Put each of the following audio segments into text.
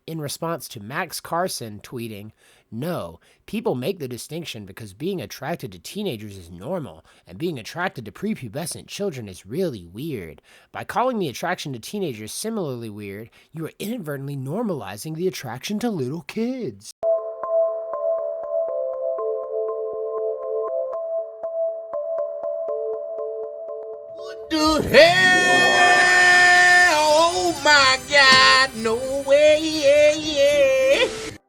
in response to Max Carson tweeting, "No, people make the distinction because being attracted to teenagers is normal, and being attracted to prepubescent children is really weird. By calling the attraction to teenagers similarly weird, you are inadvertently normalizing the attraction to little kids." What the hell? Oh my God, no way.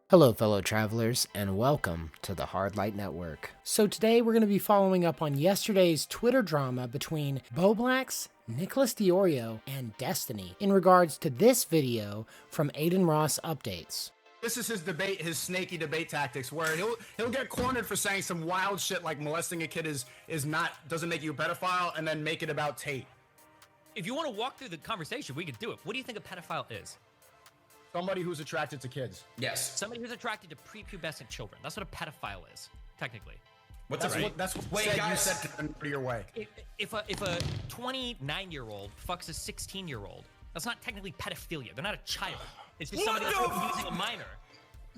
Hello, fellow travelers, and welcome to the Hard Light Network. So today we're going to be following up on yesterday's Twitter drama between Bowblax, Nicholas Diorio, and Destiny in regards to this video from Aiden Ross Updates. This is his debate, his snaky debate tactics, where he'll get cornered for saying some wild shit like molesting a kid doesn't make you a pedophile, and then make it about Tate. If you want to walk through the conversation, we could do it. What do you think a pedophile is? Somebody who's attracted to kids. Yes. Somebody who's attracted to prepubescent children. That's what a pedophile is, technically. That's what Wait, you guys. said to your way. If a 29-year-old fucks a 16-year-old, that's not technically pedophilia. They're not a child. It's just somebody that's using a minor.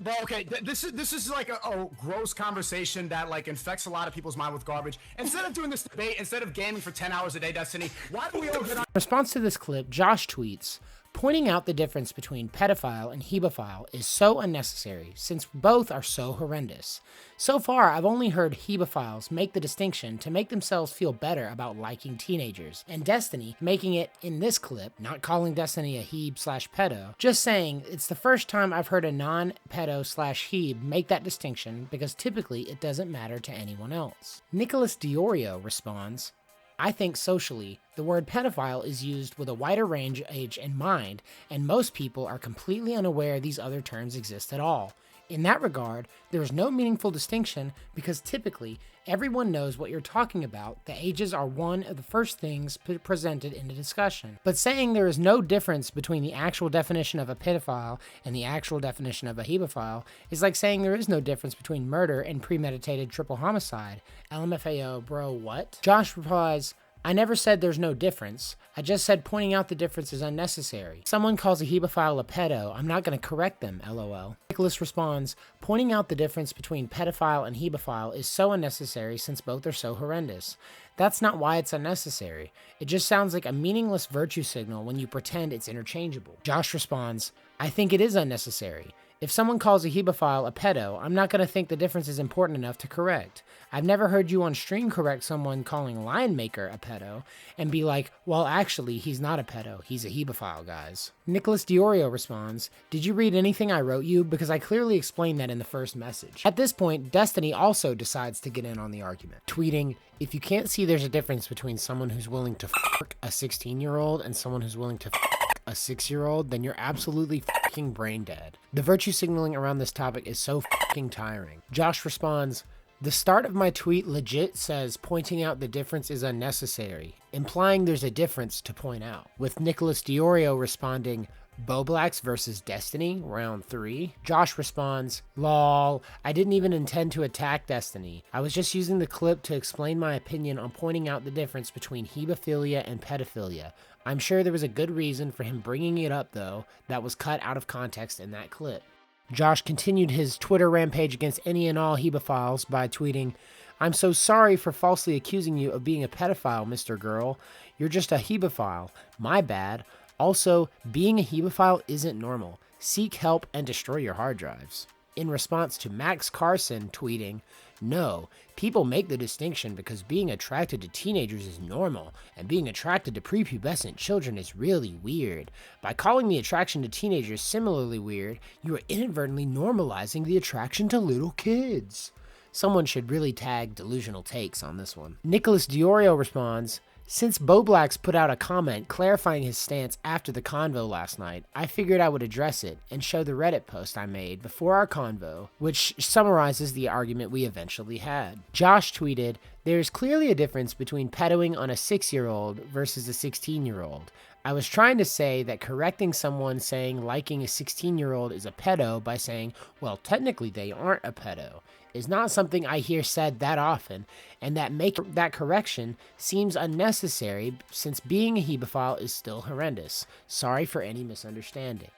Bro, okay, this is like a gross conversation that like infects a lot of people's mind with garbage. Instead of doing this debate, instead of gaming for 10 hours a day, Destiny, why do we all get on? In response to this clip, Josh tweets, "Pointing out the difference between pedophile and hebephile is so unnecessary since both are so horrendous. So far, I've only heard hebephiles make the distinction to make themselves feel better about liking teenagers, and Destiny making it in this clip, not calling Destiny a heb/pedo, just saying it's the first time I've heard a non-pedo/heb make that distinction because typically it doesn't matter to anyone else." Nicholas Diorio responds, "I think socially, the word pedophile is used with a wider range of age in mind, and most people are completely unaware these other terms exist at all. In that regard, there is no meaningful distinction because typically, everyone knows what you're talking about. The ages are one of the first things presented in the discussion. But saying there is no difference between the actual definition of a pedophile and the actual definition of a hebephile is like saying there is no difference between murder and premeditated triple homicide. LMFAO, bro, what?" Josh replies, "I never said there's no difference. I just said pointing out the difference is unnecessary. If someone calls a hebephile a pedo, I'm not going to correct them, lol." Nicholas responds, "Pointing out the difference between pedophile and hebephile is so unnecessary since both are so horrendous. That's not why it's unnecessary. It just sounds like a meaningless virtue signal when you pretend it's interchangeable." Josh responds, "I think it is unnecessary. If someone calls a hebephile a pedo, I'm not going to think the difference is important enough to correct. I've never heard you on stream correct someone calling Lion Maker a pedo and be like, well, actually, he's not a pedo. He's a hebephile, guys." Nicholas Diorio responds, "Did you read anything I wrote you? Because I clearly explained that in the first message." At this point, Destiny also decides to get in on the argument, tweeting, "If you can't see there's a difference between someone who's willing to fuck a 16-year-old and someone who's willing to fuck a 6-year-old, then you're absolutely fucking brain dead. The virtue signaling around this topic is so fucking tiring." Josh responds, "The start of my tweet legit says pointing out the difference is unnecessary, implying there's a difference to point out." With Nicholas Diorio responding, "Bowblax versus Destiny, round 3. Josh responds, "Lol, I didn't even intend to attack Destiny. I was just using the clip to explain my opinion on pointing out the difference between hebephilia and pedophilia. I'm sure there was a good reason for him bringing it up though, that was cut out of context in that clip." Josh continued his Twitter rampage against any and all hebephiles by tweeting, "I'm so sorry for falsely accusing you of being a pedophile, Mr. Girl. You're just a hebephile. My bad. Also, being a hebephile isn't normal. Seek help and destroy your hard drives." In response to Max Carson tweeting, "No, people make the distinction because being attracted to teenagers is normal, and being attracted to prepubescent children is really weird. By calling the attraction to teenagers similarly weird, you are inadvertently normalizing the attraction to little kids." Someone should really tag delusional takes on this one. Nicholas Diorio responds, "Since Bowblax put out a comment clarifying his stance after the convo last night, I figured I would address it and show the Reddit post I made before our convo, which summarizes the argument we eventually had." Josh tweeted, "There's clearly a difference between pedoing on a 6-year-old versus a 16-year-old. I was trying to say that correcting someone saying liking a 16-year-old is a pedo by saying, well, technically they aren't a pedo, is not something I hear said that often, and that making that correction seems unnecessary since being a hebephile is still horrendous. Sorry for any misunderstanding."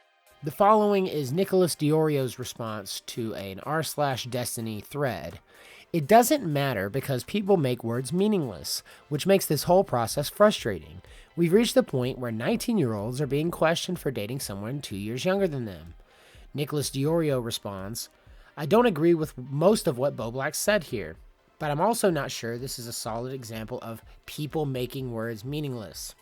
The following is Nicholas Diorio's response to an r/Destiny thread. It doesn't matter because people make words meaningless, which makes this whole process frustrating. We've reached the point where 19-year-olds are being questioned for dating someone 2 years younger than them. Nicholas Diorio responds, I don't agree with most of what Bowblax said here, but I'm also not sure this is a solid example of people making words meaningless.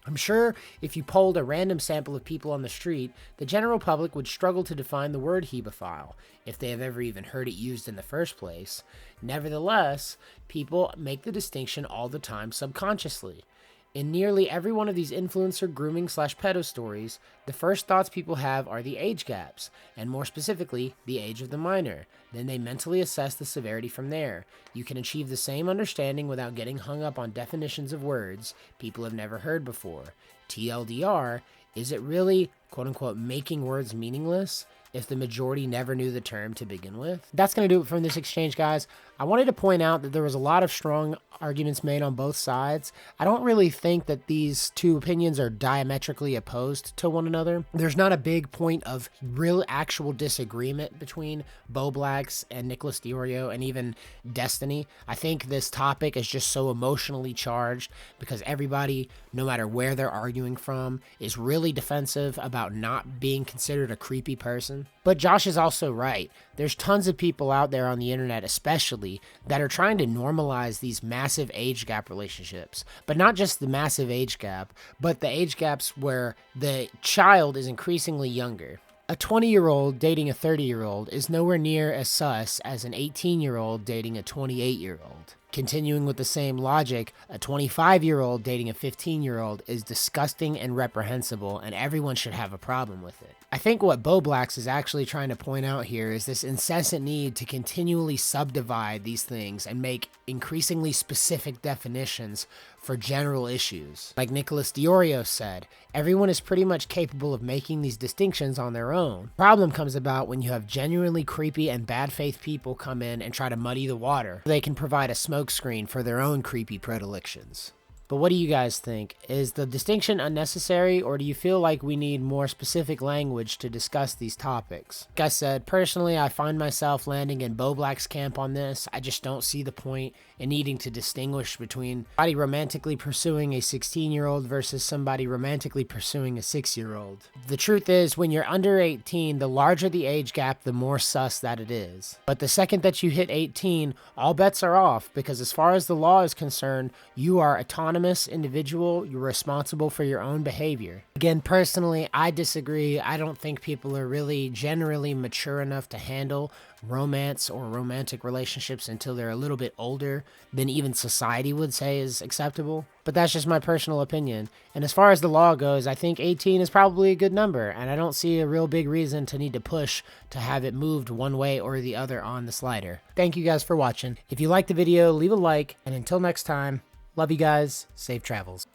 I'm sure if you polled a random sample of people on the street, the general public would struggle to define the word Hebephile, if they have ever even heard it used in the first place. Nevertheless, people make the distinction all the time subconsciously. In nearly every one of these influencer grooming/pedo stories, the first thoughts people have are the age gaps, and more specifically, the age of the minor. Then they mentally assess the severity from there. You can achieve the same understanding without getting hung up on definitions of words people have never heard before. TLDR, is it really, quote-unquote, making words meaningless if the majority never knew the term to begin with? That's going to do it from this exchange, guys. I wanted to point out that there was a lot of strong arguments made on both sides. I don't really think that these two opinions are diametrically opposed to one another. There's not a big point of real actual disagreement between Bowblax and Nicholas Diorio and even Destiny. I think this topic is just so emotionally charged because everybody, no matter where they're arguing from, is really defensive about not being considered a creepy person. But Josh is also right. There's tons of people out there on the internet, especially, that are trying to normalize these massive age gap relationships. But not just the massive age gap, but the age gaps where the child is increasingly younger. A 20-year-old dating a 30-year-old is nowhere near as sus as an 18-year-old dating a 28-year-old. Continuing with the same logic, a 25-year-old dating a 15-year-old is disgusting and reprehensible, and everyone should have a problem with it. I think what Bowblax is actually trying to point out here is this incessant need to continually subdivide these things and make increasingly specific definitions for general issues. Like Nicholas Diorio said, everyone is pretty much capable of making these distinctions on their own. Problem comes about when you have genuinely creepy and bad faith people come in and try to muddy the water. They can provide a smokescreen for their own creepy predilections. But what do you guys think? Is the distinction unnecessary, or do you feel like we need more specific language to discuss these topics? Like I said, personally, I find myself landing in Bowblax camp on this. I just don't see the point in needing to distinguish between somebody romantically pursuing a 16-year-old versus somebody romantically pursuing a 6-year-old. The truth is, when you're under 18, the larger the age gap, the more sus that it is. But the second that you hit 18, all bets are off, because as far as the law is concerned, you are autonomous individual, you're responsible for your own behavior. Again, personally, I disagree. I don't think people are really generally mature enough to handle romance or romantic relationships until they're a little bit older than even society would say is acceptable. But that's just my personal opinion. And as far as the law goes, I think 18 is probably a good number, and I don't see a real big reason to need to push to have it moved one way or the other on the slider. Thank you guys for watching. If you liked the video, leave a like, and until next time, love you guys. Safe travels.